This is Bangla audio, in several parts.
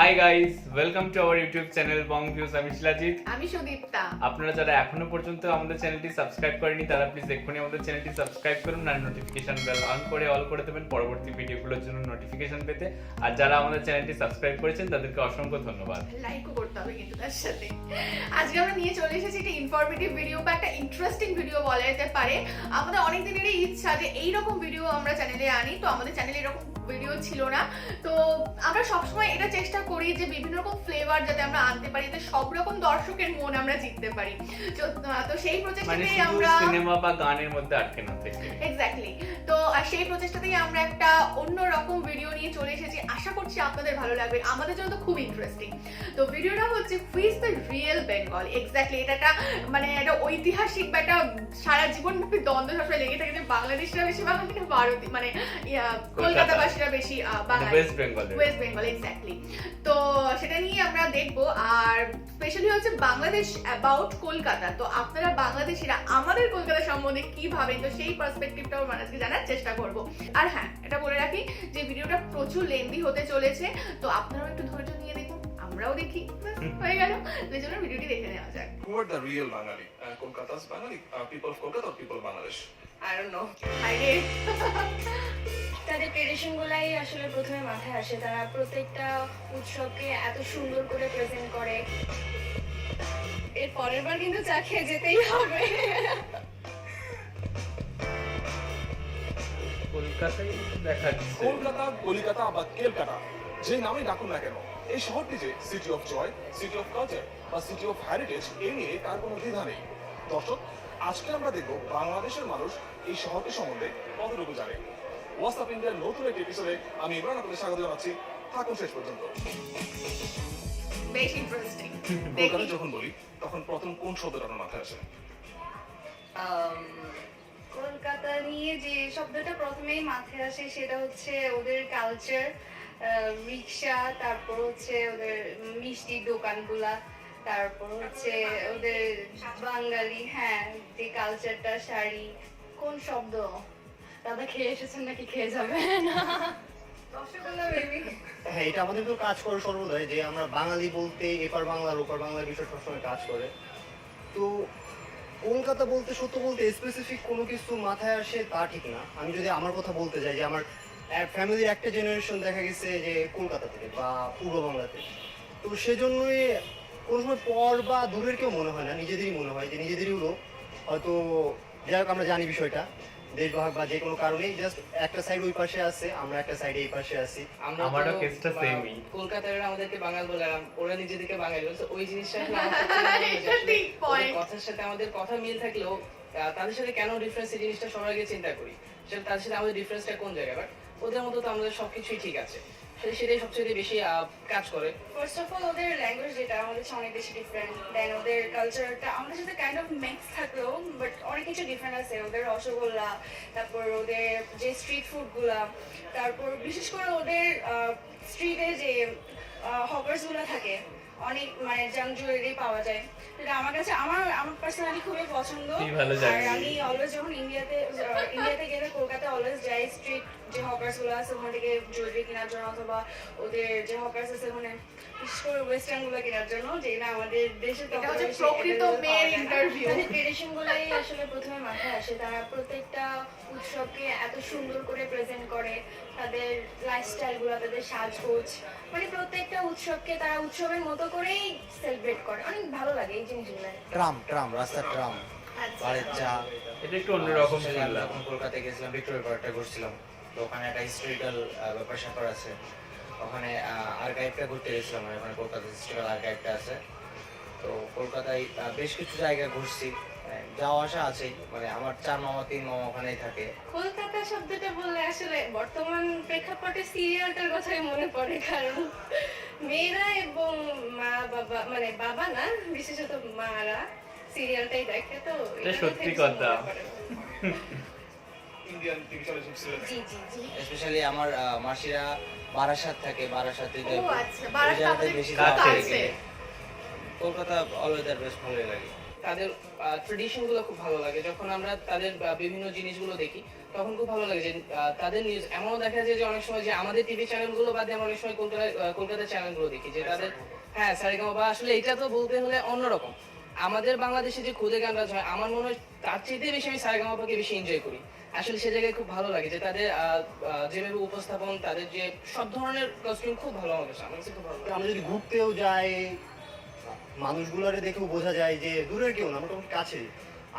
Hi guys, welcome to our YouTube channel Bong views. আমি শিলাজিৎ, আমি সুদীপ্তা। আপনারা যারা এখনো পর্যন্ত আমাদের চ্যানেলটি সাবস্ক্রাইব করেনি তারা প্লিজ এক্ষুনি আমাদের চ্যানেলটি সাবস্ক্রাইব করুন আর নোটিফিকেশন বেল অন করে অল করে দেবেন পরবর্তী ভিডিওগুলোর জন্য নোটিফিকেশন পেতে। আর যারা আমাদের চ্যানেলটি সাবস্ক্রাইব করেছেন তাদেরকে অসংখ্য ধন্যবাদ। লাইকও করতে হবে কিন্তু তার সাথে। আজকে আমরা নিয়ে চলে এসেছি একটা ইনফরমেটিভ ভিডিও বা একটা ইন্টারেস্টিং ভিডিও বলা যেতে পারে। আমাদের অনেক দিনেরই ইচ্ছা যে এইরকম ভিডিও আমরা চ্যানেলে আনি, তো আমাদের চ্যানেলে এরকম ভিডিও ছিল না। তো আমরা সবসময় এটা চেষ্টা করি যে বিভিন্ন রকম ফ্লেভার যাতে আমরা আনতে পারি, যাতে সব রকম দর্শকের মন আমরা জিততে পারি। তো সেই প্রচেষ্টাতেই আমরা সিনেমা বা গানের মধ্যে আটকে না থেকে এক্স্যাক্টলি, তো সেই প্রচেষ্টাতেই আমরা একটা অন্য রকম ভিডিও নিয়ে চলে এসেছি। আশা করছি আপনাদের ভালো লাগবে, আমাদের জন্য তো খুব ইন্টারেস্টিং। তো ভিডিওটা হচ্ছে who is the real Bengal. Exactly, এটা একটা মানে একটা ঐতিহাসিক বা একটা সারা জীবনব্যাপী দ্বন্দ্ব সবসময় লেগে থাকে যে বাংলাদেশিরা বেশি বাঙালি না ভারত মানে কলকাতাবাসীরা বেশি বাঙালি, ওয়েস্ট বেঙ্গল। এক্স্যাক্টলি, তো সেটা নিয়ে আমরা দেখবো। আর স্পেশালি হচ্ছে বাংলাদেশ অ্যাবাউট কলকাতা। তো আপনারা বাংলাদেশিরা আমাদের কলকাতা সম্বন্ধে কি ভাবেন, তো সেই পার্সপেক্টিভটাও মানুষকে জানার চেষ্টা করব। আর হ্যাঁ, এটা বলে রাখি যে ভিডিওটা প্রচুর লেন্দি হতে চলেছে, তো আপনারাও একটু ধৈর্য নিয়ে দেখুন, আমরাও দেখি, হয়ে গেল। এই জন্য ভিডিওটি দেখে নেওয়া যাক। Who are the real Bengali? Kolkata's Bengali? People of Kolkata or people of Bangladesh? I don't know. হায়রে তাদের ট্রেডিশন গুলাই আসলে প্রথমে মাথায় আসে। তারা প্রত্যেকটা উৎসবকে এত সুন্দর করে প্রেজেন্ট করে। এর পরের বার কিন্তু চা খেয়ে যেতেই হবে। কলকাতায় দেখা যাচ্ছে। কলকাতা, কলিকাতা বা কেলকাটা যে নামে ডাকুন না কেন, এই শহরটি যে city of joy, city of culture বা সিটি অফ হেরিটেজ, এ নিয়ে তার কোনো দ্বিধা নেই। দর্শক, আজকে আমরা দেখব বাংলাদেশের মানুষ এই শহরটি সম্বন্ধে কতটুকু জানে। হোয়াটসঅ্যাপ ইন্ডিয়ার নতুন একটি এপিসোডে আমি ইমরান আপনাদের স্বাগত জানাচ্ছি। থাকুন শেষ পর্যন্ত। বেশ ইন্টারেস্টিং। কলকাতা যখন বলি তখন প্রথম কোন শব্দটা আমার মাথায় আসে? কলকাতা নিয়ে যে শব্দটা প্রথমেই মাথায় আসে সেটা হচ্ছে ওদের কালচার, রিক্সা, তারপর হচ্ছে ওদের মিষ্টির দোকানগুলা, তারপর হচ্ছে ওদের বাঙালি, হ্যাঁ, যে কালচারটা, শাড়ি। কোন শব্দ? দাদা খেয়ে এসেছেন নাকি খেয়ে যাবেন? রসগোল্লা বেবি। হ্যাঁ, এটা আমাদের তো কাজ করে সর্বদাই, যে আমরা বাঙালি বলতে এপার বাংলার ওপার বাংলার বিষয় সবসময় কাজ করে। তো কলকাতা বলতে সত্য বলতে স্পেসিফিক কোনো কিছু মাথায় আসে তা ঠিক না। আমি যদি আমার কথা বলতে যাই, যে আমার ফ্যামিলির একটা জেনারেশন দেখা গেছে যে কলকাতা থেকে বা পূর্ব বাংলাতে, তো সেজন্যই কোনো সময় পর বা দূরের কেউ মনে হয় না, নিজেদেরই মনে হয় যে নিজেদেরই লোক। হয়তো যাই হোক, আমরা জানি বিষয়টা দেশভাগ বা যে কোনো কারণেই জাস্ট একটা সাইড ওই পাশে আছে, আমরা একটা সাইড এই পাশে আছি। আমারও কেসটা সেমই। কলকাতার আমাদেরকে বাঙাল বলে, আর ওরা নিজেদেরকে বাঙালি বলছে। ওই জিনিসটা এটা ঠিক পয়েন্ট। কথার সাথে আমাদের কথা মিল থাকলেও তাদের সাথে কেন ডিফারেন্স, এই জিনিসটা সবার আগে চিন্তা করি। সেটা তাদের সাথে আমাদের ডিফারেন্সটা কোন জায়গায়, বাট ওদের মতো তো আমাদের সবকিছুই ঠিক আছে। সেটাই সবচেয়ে বেশি কাজ করে। ফার্স্ট অফ অল ওদের ল্যাঙ্গুয়েজ যেটা আমাদের চেয়ে অনেক বেশি ডিফারেন্ট। দেন ওদের কালচারটা আমাদের সাথে কাইন্ড অফ মিক্স থাকলেও বাট অনেক কিছু ডিফারেন্ট আছে। ওদের রসগোল্লা, তারপর ওদের যে স্ট্রিট ফুডগুলা, তারপর বিশেষ করে ওদের স্ট্রিটে যে হকার্সগুলো থাকে, অনেক মানে জাঙ্ক জুয়েলারি পাওয়া যায়। এটা আমার কাছে আমার পার্সোনালি খুবই পছন্দ। আর আমি অলওয়েজ যখন ইন্ডিয়াতে গেলে কলকাতায় অলওয়েজ যাই স্ট্রিট যে হকার্সগুলো আছে ওখান থেকে জুয়েলারি কেনার জন্য, অথবা ওদের যে হকার্স আছে ওখানে বিশেষ করে ওয়েস্টার্ন গুলো কেনার জন্য, যেটা আমাদের দেশে প্রকৃত মেয়ের ইন্টারভিউ। ট্রেডিশন গুলাই আসলে প্রথমে মাথায় আসে। তারা প্রত্যেকটা উৎসবকে এত সুন্দর করে প্রেজেন্ট করে। তাদের লাইফস্টাইল গুলো, তাদের সাজগোজ, মানে প্রত্যেকটা উৎসবকে তারা উৎসবের মতো করেই সেলিব্রেট করে। অনেক ভালো লাগে এই জিনিসগুলো। ট্রাম রাস্তার ট্রাম, বাড়ির চা, এটা একটু অন্যরকম ছিল। যখন কলকাতায় গেছিলাম, ভিক্টোরিয়া পার্কটা ঘুরছিলাম, তো ওখানে একটা হিস্টোরিক্যাল ব্যাপার স্যাপার আছে। ওখানে আর্কাইভটা ঘুরতে গেছিলাম, মানে ওখানে কলকাতা হিস্টোরিক্যাল আর্কাইভটা আছে। তো কলকাতায় বেশ কিছু জায়গা ঘুরছি, যাওয়া আসা আছেই। মানে আমার 4 মামা 3 মামা ওখানেই থাকে। কলকাতা শব্দটা বললে আসলে বর্তমান প্রেক্ষাপটে সিরিয়ালটার কথাই মনে পড়ে, কারণ মেয়েরা এবং মা বাবা, মানে বাবা না, বিশেষত মারা সিরিয়ালটাই দেখে। তো এটা সত্যি কথা। ইন্ডিয়ান টিভি চ্যানেল জি জি জি। স্পেশালি আমার মাসিরা বারাসাত থাকে, বারাসাতে ও আচ্ছা, বারাসাত বেশি কাছে। কলকাতা অলওয়েজ বেশ ভালোই লাগে। তাদের ট্রেডিশন গুলো খুব ভালো লাগে। যখন আমরা তাদের বিভিন্ন জিনিসগুলো দেখি তখন খুব ভালো লাগে যে তাদের নিউজ এমনও দেখা যায় যে অনেক সময় যে আমাদের টিভি চ্যানেলগুলো বাদে আমরা অনেক সময় কলকাতার চ্যানেলগুলো দেখি যে তাদের হ্যাঁ সারেগামা বা আসলে এটা তো বলতে হলে অন্যরকম। আমাদের বাংলাদেশে যে খুদে গান হয় আমার মনে হয় তার চাইতে বেশি আমি সারেগামাপাকে বেশি এনজয় করি। আসলে সে জায়গায় খুব ভালো লাগে যে তাদের যেভাবে উপস্থাপন, তাদের যে সব ধরনের কস্টিউম খুব ভালো আমার কাছে খুব ভালো লাগে। আমরা যদি ঘুরতেও যাই মানুষগুলোরে দেখেও বোঝা যায় যে দূরের কেউ না, মোটামুটি কাছে।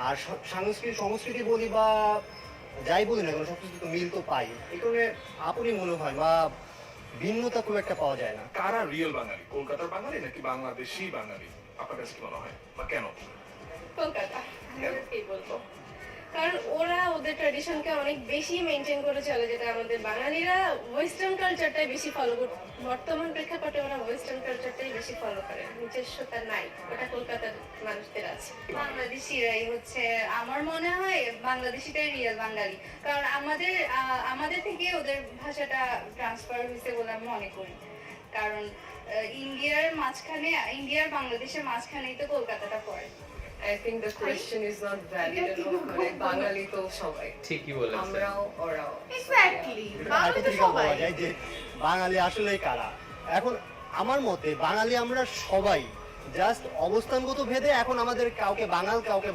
আর সংস্কৃতি বলি বা যাই বলি না কেন সবকিছু তো মিল তো পাই, এই কারণে আপনি মনে হয় বা ভিন্নতা খুব একটা পাওয়া যায় না। কারা রিয়েল বাঙালি, কলকাতার বাঙালি নাকি বাংলাদেশি বাঙালি? আপনার কাছে কি মনে হয় বা কেন? কলকাতা কি বলবো, কারণ ওরা ওদের ট্র্যাডিশনকে অনেক বেশি মেনটেন করে চলে, যেটা আমাদের বাঙালিরা ওয়েস্টার্ন কালচারটাই বেশি ফলো করে। বর্তমান প্রেক্ষাপটে ওরা ওয়েস্টার্ন কালচারটাই বেশি ফলো করে, নিজস্বতা নাই, ওটা কলকাতার মানুষদের আছে। বাংলাদেশিরাই হচ্ছে আমার মনে হয় বাংলাদেশিটাই রিয়েল বাঙালি, কারণ আমাদের থেকে ওদের ভাষাটা ট্রান্সফার হয়েছে বলে আমি মনে করি। কারণ ইন্ডিয়ার বাংলাদেশের মাঝখানেই তো কলকাতাটা পড়ে। I think the question is not valid enough. মানে বাঙালি তো সবাই, ঠিকই বলেছেন। আমরাও ওরাও। এক্স্যাক্টলি, বাঙালি তো Hypothetical সবাই। বলা যায় যে বাঙালি আসলেই কারা। এখন আমার মতে বাঙালি আমরা সবাই, জাস্ট অবস্থানগত ভেদে এখন আমাদের কাউকে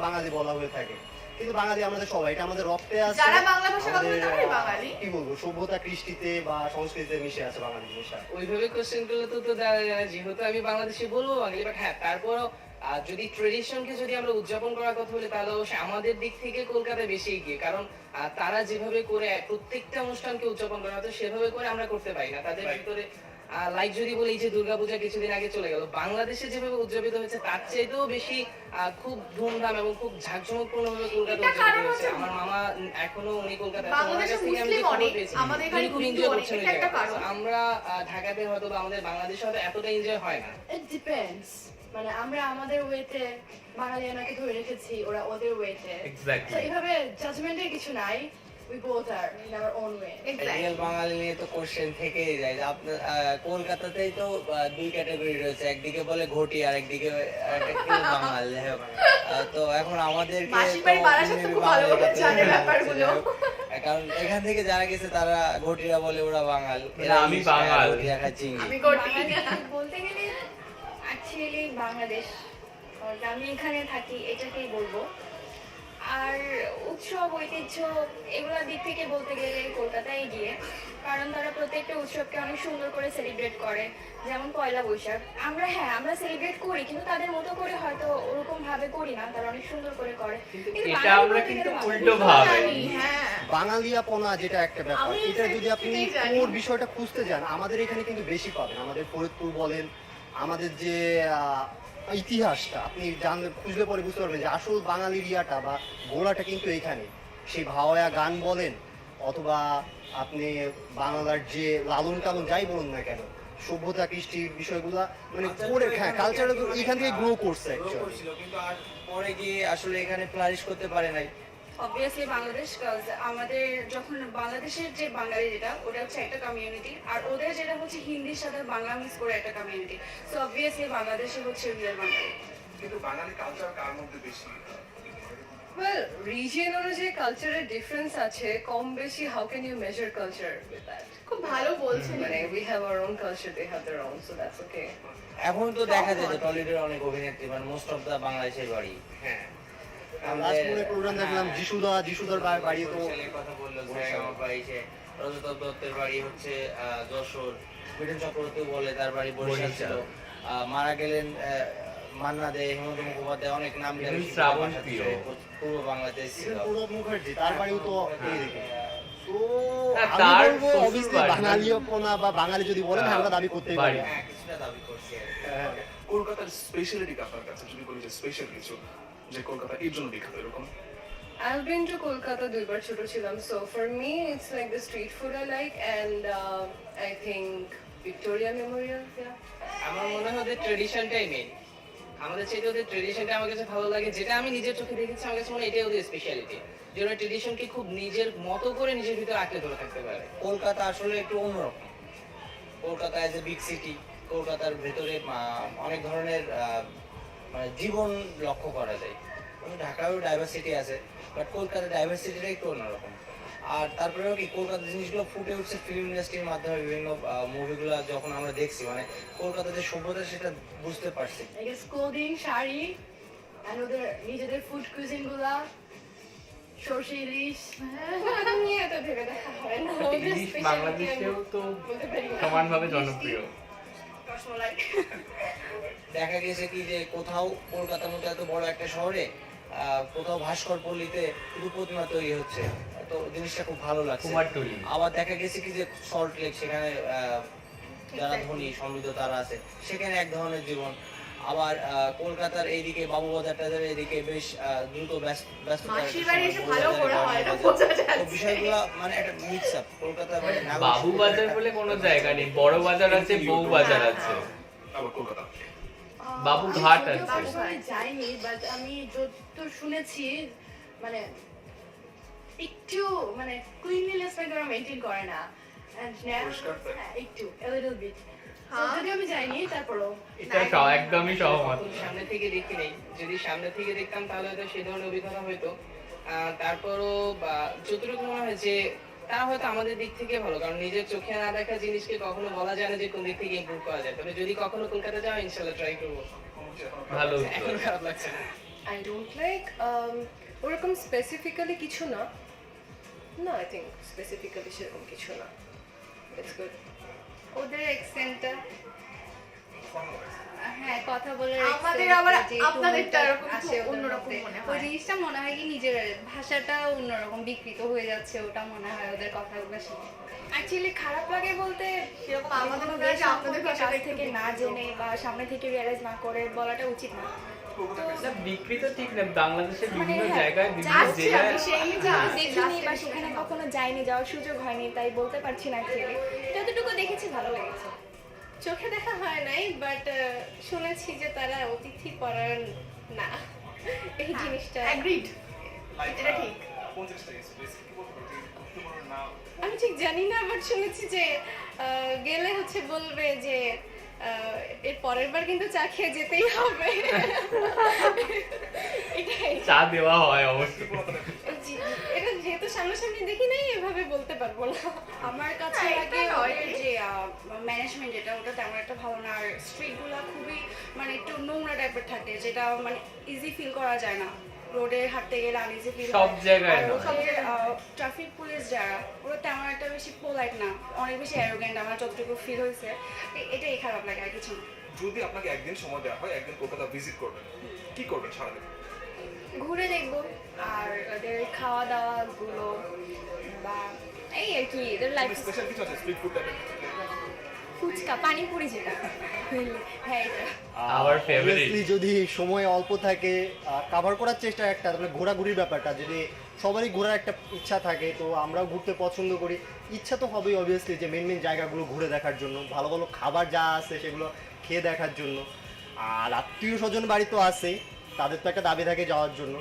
বাঙালি বলা হয়ে থাকে, কিন্তু বাঙালি আমাদের সবাই, এটা আমাদের রক্তে আছে। যারা বাংলা ভাষা কথা বলে আমাদের, তারাই বাঙালি। কি বলবো, সভ্যতা কৃষ্টিতে বা সংস্কৃতিতে মিশে আছে বাঙালি জিনিসটা। ওইভাবে কোশ্চেন করলে তো দাঁড়া যায় না, যেহেতু আমি বাংলাদেশি বলবো বাঙালি, বাট হ্যাঁ তারপরও যদি ট্রেডিশনকে যদি আমরা উদযাপন করার কথা বলি তাহলে অবশ্যই আমাদের দিক থেকে কলকাতা বেশি এগিয়ে, কারণ তারা যেভাবে করে প্রত্যেকটা অনুষ্ঠানকে উদযাপন করা হতো সেভাবে করে আমরা করতে পারি না। তাদের ভিতরে লাইক যদি বলি যে দুর্গাপূজা কিছুদিন আগে চলে গেল, বাংলাদেশে যেভাবে উদযাপিত হয়েছে তার চাইতেও বেশি খুব ধুমধাম এবং খুব ঝাঁকজমকপূর্ণ ভাবে কলকাতা এটা কারণ উদযাপিত হয়েছে। হচ্ছে আমার মামা এখনো উনি কলকাতায় বাংলাদেশে মুসলিম অনেক, আমাদের এখানে খুব হিন্দু এনজয় অনেক, করছেন ওই এটা একটা জায়গাটা। কারণ। আমরা ঢাকাতে হয়তো বা আমাদের বাংলাদেশে হয়তো এতটা এনজয় হয় না। ইট ডিপেন্ডস, মানে আমরা আমাদের ওয়েতে বাঙালিয়ানাকে ধরে রেখেছি, ওরা ওদের ওয়েতে। এক্স্যাক্টলি। তো এইভাবে জাজমেন্টের কিছু নাই, we both are in our own way. Real Bangali নিয়ে তো কোশ্চেন থেকেই যায় যে আপনার কলকাতাতেই তো দুই ক্যাটাগরি রয়েছে, একদিকে বলে ঘটি আর একদিকে বাঙাল। যাই হোক, তো এখন আমাদেরকে মাসির বাড়ি বারাসাত তো খুব ভালো করে জানে ব্যাপারগুলো। কারণ এখান থেকে যারা গেছে তারা ঘটিরা বলে ওরা বাঙাল, না, আমি বাঙাল। চিংড়ি। আমি কোটি। বলতে গেলে অ্যাকচুয়ালি বাংলাদেশ, কারণ আমি এখানে থাকি এটাকেই বলবো। আর উৎসব ঐতিহ্য এগুলোর দিক থেকে বলতে গেলে কলকাতায় এগিয়ে, কারণ তারা প্রত্যেকটা উৎসবকে অনেক সুন্দর করে সেলিব্রেট করে। যেমন পয়লা বৈশাখ আমরা সেলিব্রেট করি, কিন্তু তাদের মতো করে হয়তো ওরকম ভাবে করি না, তারা অনেক সুন্দর করে করে। কিন্তু এটা বাঙালি আমরা বলতে কিন্তু গেলে উল্টো ভাবে। জানি, হ্যাঁ। বাঙালিয়াপনা যেটা একটা ব্যাপার, আমি এটা যদি আপনি সেটাই জানি। ওর বিষয়টা খুঁজতে যান আমাদের এখানে কিন্তু বেশি পাবেন। আমাদের ফরিদপুর বলেন, আমাদের যে ইতিহাসটা আপনি জানলে খুঁজলে পরে বুঝতে পারবেন যে আসল বাঙালির ইয়াটা বা গোড়াটা কিন্তু এইখানে। সেই ভাওয়া গান বলেন অথবা আপনি বাংলার যে লালন কালন যাই বলুন না কেন, সভ্যতা কৃষ্টির বিষয়গুলা মানে করে, হ্যাঁ কালচার এখান থেকে গ্রো করছে অ্যাকচুয়ালি। কিন্তু আর পরে গিয়ে আসলে এখানে ফ্লারিশ করতে পারে নাই। অবভিয়াসলি বাংলাদেশ, আমাদের যখন বাংলাদেশের যে বাঙালি যেটা ওটা হচ্ছে একটা কমিউনিটি, আর ওদের যেটা হচ্ছে হিন্দির সাথে বাংলা মিক্স করে একটা কমিউনিটি। সো অবভিয়াসলি বাংলাদেশে হচ্ছে রিয়েল বাঙালি। কিন্তু বাঙালি কালচার কার মধ্যে বেশি? Well, region অনুযায়ী কালচারের ডিফারেন্স আছে কম বেশি। How can you measure culture with that? খুব ভালো বলছেন। মানে we have our own culture, they have their own, so that's okay. এখন তো দেখা যায় যে টলিউডের অনেক অভিনেত্রী মানে মোস্ট অফ দা বাংলাদেশের বাড়ি। হ্যাঁ, লাস্ট মনে প্রোগ্রাম দেখলাম যিশুদার বাড়ি তো বরিশালের কথা বললো, আমার বাড়ি সে রজতাভ দত্তের বাড়ি হচ্ছে যশোর, মিঠুন চক্রবর্তী বলে তার বাড়ি বরিশাল ছিল। মারা গেলেন মান্না দে, হেমন্ত মুখোপাধ্যায়, অনেক নাম মিঠুন শ্রাবণ প্রিয়। পূর্ব বাংলাদেশ ছিল। প্রণব মুখার্জি তার বাড়িও তো এইদিকে। তো হ্যাঁ, আমি তার বলবো শ্বশুর obviously বাড়ি। বাঙালিয়াপনা বা বাঙালি যদি বলেন হ্যাঁ, আমরা দাবি করতেই পারি। বাড়ি। হ্যাঁ, কিছুটা দাবি করছি আর কি। হ্যাঁ। কলকাতার স্পেশালিটি আপনার কাছে যদি বলি যে স্পেশাল কিছু যে কলকাতা এর জন্য বিখ্যাত এরকম? I've been to Kolkata দুইবার ছোট ছিলাম, so for me it's like the street food I like, and I think Victoria Memorial, yeah. আমার মনে হয় ওদের ট্রেডিশনটাই মেইন, আমাদের চাইতে ওদের ট্রেডিশনটা আমার কাছে ভালো লাগে, যেটা আমি নিজের চোখে দেখেছি। আমার কাছে মনে হয় এটাই ওদের স্পেশালিটি, যে ওরা ট্রেডিশনকে খুব নিজের মতো করে নিজের ভিতরে আঁকড়ে ধরে থাকতে পারে। কলকাতা আসলে একটু অন্যরকম। Kolkata as a big city, কলকাতার ভেতরে অনেক ধরনের মানে জীবন লক্ষ্য করা যায়। ঢাকায়ও ডাইভার্সিটি আছে, বাট কলকাতার ডাইভার্সিটিটা একটু অন্যরকম। আর তারপরেও কি কলকাতার জিনিসগুলো ফুটে উঠছে ফিল্ম ইন্ডাস্ট্রির মাধ্যমে, বিভিন্ন মুভিগুলো যখন আমরা দেখছি, মানে কলকাতার যে সভ্যতা সেটা বুঝতে পারছি। I guess clothing, sari, and ওদের নিজেদের ফুড কুইজিন গুলা, সরষে ইলিশ। ওটা নিয়ে এত ভেবে দেখা হয় না। ওদের ইলিশ specialty বাংলাদেশেও তো আমি বলতে পারি না। সমানভাবে জনপ্রিয়। রসমালাই। দেখা গেছে কি যে কোথাও কলকাতার মতো এত বড় একটা শহরে কোথাও ভাস্কর পল্লীতে শুধু প্রতিমা তৈরি হচ্ছে, তো জিনিসটা খুব ভালো লাগছে। কুমারটুলি। আবার দেখা গেছে কি যে সল্ট লেক, সেখানে যারা ধনী সমৃদ্ধ তারা আছে, সেখানে এক ধরনের জীবন। আবার কলকাতার এইদিকে বাবুবাজার টাজার এইদিকে বেশ দ্রুত ব্যস্ততা, মাসির বাড়ি এসে ভালো ঘোরা হয় না, বোঝা যাচ্ছে। তো বিষয়গুলো মানে একটা মিক্স আপ কলকাতার, মানে বাবু বাজার বলে কোনো জায়গা নেই, বড় বাজার আছে, বউ বাজার আছে, আবার কলকাতা বাবু ঘাট আমি আছে। personally যাইনি, বাট আমি যতদূর শুনেছি মানে একটু মানে ক্লিনলিনেস ওরা মেনটেন করে না। And পরিষ্কার থাকে? হ্যাঁ, একটু a little bit. So, হ্যাঁ। যদিও আমি যাইনি, তারপরও এটা একদমই সহমত। সামনে থেকে দেখি নাই, যদি সামনে থেকে দেখতাম তাহলে হয়তো সেই ধরনের অভিজ্ঞতা হয়তো। তারপরও যতটুকু মনে হয় যে তারা হয়তো আমাদের দিক থেকে ভালো, কারণ নিজের চোখে না দেখা জিনিসকে কখনো বলা যায় না যে কোন দিক থেকে ইমপ্রুভ করা যায়। তবে যদি কখনো কলকাতা যাও ইনশাল্লাহ ট্রাই করবো। ভালো উত্তর। এখন খারাপ লাগছে না। I don't like ওরকম স্পেসিফিক্যালি কিছু না, আই থিঙ্ক স্পেসিফিক্যালি সেরকম কিছু না। It's good. ওদের অ্যাকসেন্টটা হ্যাঁ কথা বলে আমাদের আবার আপনাদেরটা এরকম অন্যরকম মনে ওই হয়। জিনিসটা মনে হয় কি নিজের ভাষাটা অন্যরকম বিকৃত হয়ে যাচ্ছে, ওটা মনে হয় ওদের কথাগুলো শুনে। অ্যাকচুয়ালি খারাপ লাগে বলতে সেরকম আমাদের কোনো মনে হয় দেশ যে আপনাদের সম্পর্কে ভাষাটা কাছ একটু থেকে না বিকৃত। জেনে বা সামনে থেকে রিয়ালাইজ না করে বলাটা উচিত না। না, বিকৃত ঠিক না, বাংলাদেশের মানে বিভিন্ন হ্যাঁ, জায়গায় বিভিন্ন যাচ্ছি জেলায় আমি সেই যে হ্যাঁ, দেখিনি বা সেখানে কখনো যাইনি, যাওয়ার সুযোগ হয়নি, তাই বলতে পারছি না অ্যাকচুয়ালি। যতটুকু দেখেছি ভালো লেগেছে। চোখে দেখা হয় নাই, বাট শুনেছি যে তারা অতিথি পরায়ণ না, এই জিনিসটা অ্যাগ্রিড, এটা ঠিক। কোন জিনিসটা স্পেসিফিক বলতে পারো যে কষ্ট করো না? আমি ঠিক জানি না, বাট শুনেছি যে গেলে হচ্ছে বলবে যে এর পরের বার কিন্তু চা খেয়ে যেতেই হবে। এটাই চা দেওয়া হয় অবশ্য। এটা যেহেতু সামনাসামনি দেখি নাই, এভাবে বলতে পারবো না। আমার কাছে না, লাগে এটা নয়। ওদের যে ম্যানেজমেন্ট যেটা, ওটা তেমন একটা ভালো না। আর স্ট্রিটগুলো খুবই মানে একটু নোংরা টাইপের থাকে, যেটা মানে ইজি ফিল করা যায় না। রোডে হাঁটতে গেলে আনইজি ফিল সব জায়গায় নয়। ট্রাফিক পুলিশ যারা, ওরা তেমন একটা বেশি পোলাইট না, অনেক বেশি অ্যারোগ্যান্ট আমার যতটুকু ফিল হয়েছে। এটাই খারাপ লাগে, আর কিছু না। যদি আপনাকে একদিন সময় দেওয়া হয়, একদিন কলকাতা ভিজিট করবেন, কি করবেন সারাদিন? ঘুরে দেখবো, আর ওদের খাওয়া দাওয়া গুলো বা এই আর কি এদের লাইফ স্পেশাল কিছু আছে স্ট্রিট ফুড টাইপের? ফুচকা পানিপুরি যেটা হ্যাঁ এটা আমার ফেভারিট। Obviously যদি সময় অল্প থাকে কভার করার চেষ্টা একটা, তাহলে ঘোরাঘুরির ব্যাপারটা যদি সবারই ঘোরার একটা ইচ্ছা থাকে, তো আমরাও ঘুরতে পছন্দ করি। ইচ্ছা তো হবেই অবভিয়াসলি যে মেন মেন জায়গাগুলো ঘুরে দেখার জন্য, ভালো ভালো খাবার যা আছে সেগুলো খেয়ে দেখার জন্য। আর আত্মীয় স্বজন বাড়ি তো আছেই, তাদের তো একটা দাবি থাকে যাওয়ার জন্য।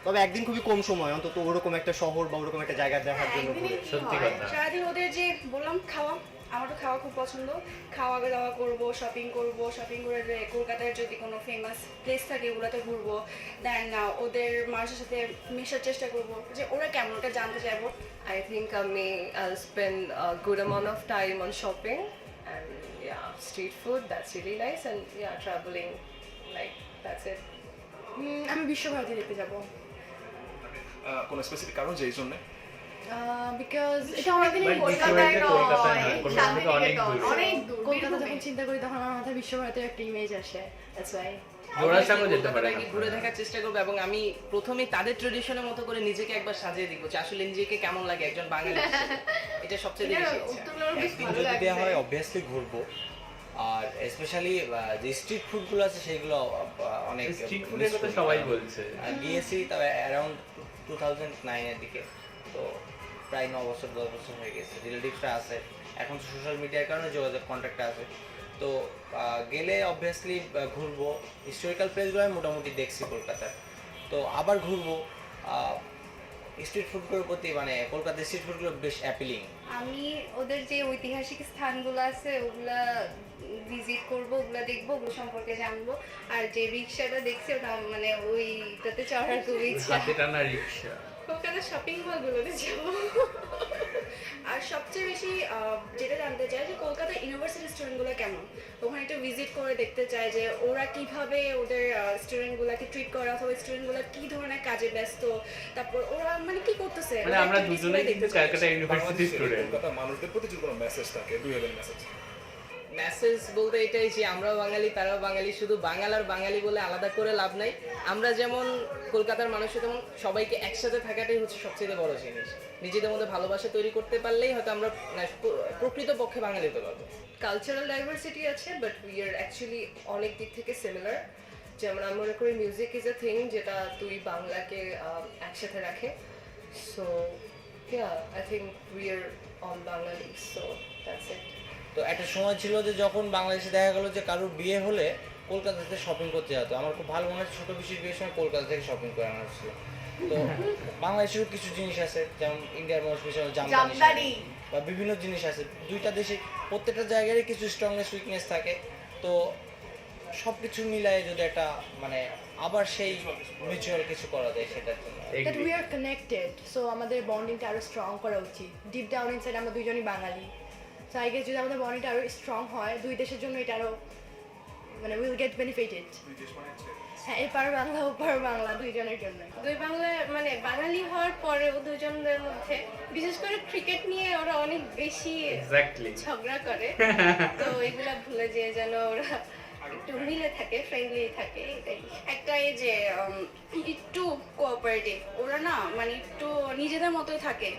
তবে একদিন খুবই কম সময়, অন্তত ওরকম একটা শহর বা ওরকম একটা জায়গা দেখার জন্য ঘুরে। সত্যি কথা। সারাদিন ওদের যে বললাম খাওয়া, আমার তো খাওয়া খুব পছন্দ। খাওয়া দাওয়া করবো, শপিং করে কলকাতার যদি কোনো ফেমাস প্লেস থাকে ওগুলোতে ঘুরবো। দেন ওদের মানুষের সাথে মেশার চেষ্টা করবো, যে ওরা কেমন ওটা জানতে চাইবো। I think I'll spend a good amount of time on shopping and yeah, street food, that's really nice, and yeah, traveling, like that's it. আমি বিশ্বভারতী দেখতে যাবো, কোনো স্পেসিফিক কারণ যে এই জন্য? বিকজ এটা অনেকদিন But কলকাতায় কলকাতায় নয়, নয়, কলকাতা থেকে অনেক দূর। অনেক দূর। কলকাতা বীরভূমে। যখন চিন্তা করি তখন আমার মাথায় বিশ্বভারতীর একটা ইমেজ আসে, দ্যাটস ওয়াই। জোড়াসাঁকো যেতে পারে। কলকাতাটাকে ঘুরে দেখার চেষ্টা করবো, এবং আমি প্রথমে তাদের ট্রেডিশনের মতো করে নিজেকে একবার সাজিয়ে দেখবো যে আসলে নিজেকে কেমন লাগে একজন বাঙালি হিসেবে। এটা সবচেয়ে এটা বেশি ইচ্ছা। উত্তরগুলো বেশ একদিন ভালো যদি দেওয়া হয় লাগছে। অবভিয়াসলি ঘুরবো। আর স্পেশালি যে স্ট্রিট ফুডগুলো আছে সেগুলো অনেক স্ট্রিট ফুডের কথা সবাই বলছে। গিয়েছি তবে অ্যারাউন্ড 2009 এর দিকে, তো প্রায় 9 বছর 10 বছর হয়ে গেছে। রিলেটিভসরা আছে, এখন তো সোশ্যাল মিডিয়ার কারণে যোগাযোগ কন্ট্যাক্ট আছে। তো গেলে অবভিয়াসলি ঘুরবো। হিস্টোরিক্যাল প্লেসগুলো আমি মোটামুটি দেখছি কলকাতার, তো আবার ঘুরবো। স্ট্রিট ফুডগুলোর প্রতি মানে কলকাতার স্ট্রিট ফুডগুলো বেশ অ্যাপিলিং। আমি ওদের যে ঐতিহাসিক স্থানগুলো আছে ওগুলা ভিজিট করব, ওগুলা দেখবো, ওগুলো সম্পর্কে জানবো। আর যে রিক্সাটা দেখছি ওটা মানে ওইটাতে চড়ার খুব ইচ্ছা। হাতে টানা রিক্সা। কলকাতার শপিং মলগুলোতে যাব। আর সবচেয়ে বেশি যেটা জানতে চাই যে কলকাতার ইউনিভার্সিটি স্টুডেন্টগুলো কেমন, ওখানে একটু ভিজিট করে দেখতে চাই যে ওরা কিভাবে ওদের স্টুডেন্টগুলোকে ট্রিট করে, অথবা স্টুডেন্টগুলো কি ধরনের কাজে ব্যস্ত, তারপর ওরা মানে কি করতেছে। মানে আমরা দুজনেই কিন্তু ক্যালকাটা ইউনিভার্সিটি স্টুডেন্ট। কলকাতার মানুষদের প্রতি যদি কোনো মেসেজ থাকে, do have any message? Message বলতে এটাই যে আমরাও বাঙালি, তারাও বাঙালি, শুধু বাঙাল আর বাঙালি বলে আলাদা করে লাভ নাই। আমরা যেমন কলকাতার মানুষ, তেমন সবাইকে একসাথে থাকাটাই হচ্ছে সবচেয়ে বড় জিনিস। নিজেদের মধ্যে ভালোবাসা তৈরি করতে পারলেই হয়তো আমরা প্রকৃত পক্ষে বাঙালি হতে পারবো। কালচারাল ডাইভার্সিটি আছে, বাট উই আর অ্যাকচুয়ালি অনেক দিক থেকে সিমিলার। যেমন আমি মনে করি মিউজিক ইজ এ থিং যেটা দুই বাংলাকে একসাথে রাখে। So yeah, I think we are all Bengali, so that's it. তো একটা সময় ছিল যে যখন বাংলাদেশে দেখা গেলো যে কারোর বিয়ে হলে কলকাতাতে শপিং করতে যেত। আমার খুব ভালো মনে হচ্ছে ছোটো পিসির বিয়ের সময় কলকাতা থেকে শপিং করে আনা হচ্ছিল। তো বাংলাদেশেরও কিছু জিনিস আছে, যেমন ইন্ডিয়ার মানুষ বিশাল জামদানি বা বিভিন্ন জিনিস আছে। দুইটা দেশে প্রত্যেকটা জায়গারই কিছু স্ট্রংনেস উইকনেস থাকে। তো সব কিছু মিলায়ে যদি একটা মানে আবার সেই মিউচুয়াল কিছু করা যায় সেটার জন্য। that we are connected, so আমাদের বন্ডিংটা আরো স্ট্রং করা উচিত। ডিপ ডাউন ইনসাইড আমরা দুইজনই বাঙালি, সো আই গেস যদি আমাদের বন্ডিংটা আরো স্ট্রং হয়, দুই দেশের জন্য এটা আরো মানে উইল গেট বেনিফিটেড। হ্যাঁ, এপার বাংলা ওপার বাংলা দুইজনের জন্য। দুই বাংলা মানে বাঙালি হওয়ার পরেও দুজনের মধ্যে বিশেষ করে ক্রিকেট নিয়ে ওরা অনেক বেশি এক্স্যাক্টলি ঝগড়া করে, তো এগুলা ভুলে যেয়ে যেন ওরা একটু মিলে থাকে, ফ্রেন্ডলি থাকে, এটাই। একটা এই যে একটু কোঅপারেটিভ, ওরা না মানে একটু নিজেদের মতোই থাকে।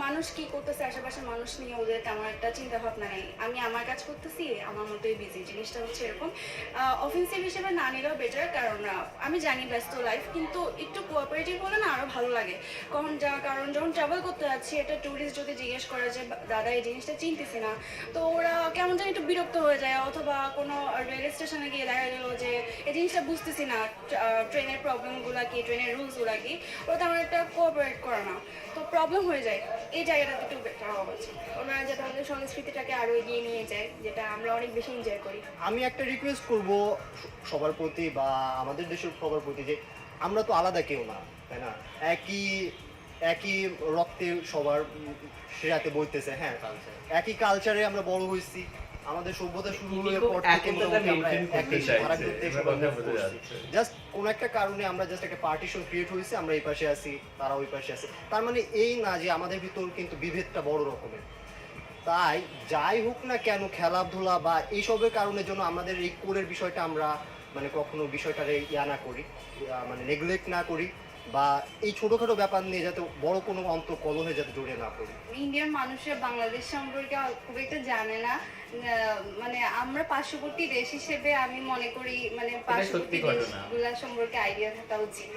মানুষ কি করতেছে আশেপাশের মানুষ নিয়ে ওদের তেমন একটা চিন্তা ভাবনা নেই। আমি আমার কাজ করতেছি, আমার মতোই বিজি। জিনিসটা হচ্ছে এরকম। অফেন্সিভ হিসেবে না নিলেও বেটার, কারণ আমি জানি ব্যস্ত লাইফ, কিন্তু একটু কোঅপারেটিভ হলে না আরও ভালো লাগে। কারণ যখন ট্রাভেল করতে যাচ্ছি, একটা ট্যুরিস্ট যদি জিজ্ঞেস করে যে দাদা এই জিনিসটা চিনতেছি না, তো ওরা কেমন যেন একটু বিরক্ত হয়ে যায়। অথবা কোনো রেল স্টেশনে গিয়ে দেখা গেল যে এই জিনিসটা বুঝতেছি না, ট্রেনের প্রবলেমগুলো কি, ট্রেনের রুলসগুলো কি, ওরা তেমন একটা কোঅপারেট করে না, তো প্রবলেম হয়ে যায়। এই জায়গাটাতে একটু বেটার হওয়া উচিত। ওনারা যাতে আমাদের সংস্কৃতিটাকে আরও এগিয়ে নিয়ে যায়, যেটা আমরা অনেক বেশি এনজয় করি। আমি একটা রিকোয়েস্ট করব সবার প্রতি বা আমাদের দেশের সবার প্রতি, যে আমরা তো আলাদা কেউ না, তাই না? একই রক্তে সবার সেরাতে বইতেছে। হ্যাঁ, একই কালচারে আমরা বড় হয়েছি। আমাদের সভ্যতা শুরু হলে পর থেকে জাস্ট কোন একটা কারণে আমরা জাস্ট একটা পার্টিশন ক্রিয়েট হয়েছে, আমরা এই পাশে আছি, তারা ওই পাশে আছে। তার মানে এই না যে আমাদের ভিতর কিন্তু বিভেদটা বড় রকমের। তাই যাই হোক না কেন, খেলাধুলা বা এইসবের কারণে যেন আমাদের এই কোরের বিষয়টা আমরা মানে কখনো বিষয়টারে না করি, মানে নেগলেক্ট না করি, বা এই ছোটখাটো ব্যাপার নিয়ে যাতে বড় কোনো অন্তর্কলহে যাতে জড়িয়ে না পড়ি। ইন্ডিয়ান মানুষের বাংলাদেশ সম্পর্কে খুব একটা জানে না। মানে আমরা পার্শ্ববর্তী দেশ হিসেবে আমি মনে করি মানে পার্শ্ববর্তী দেশগুলা সম্পর্কে আইডিয়া থাকা উচিত।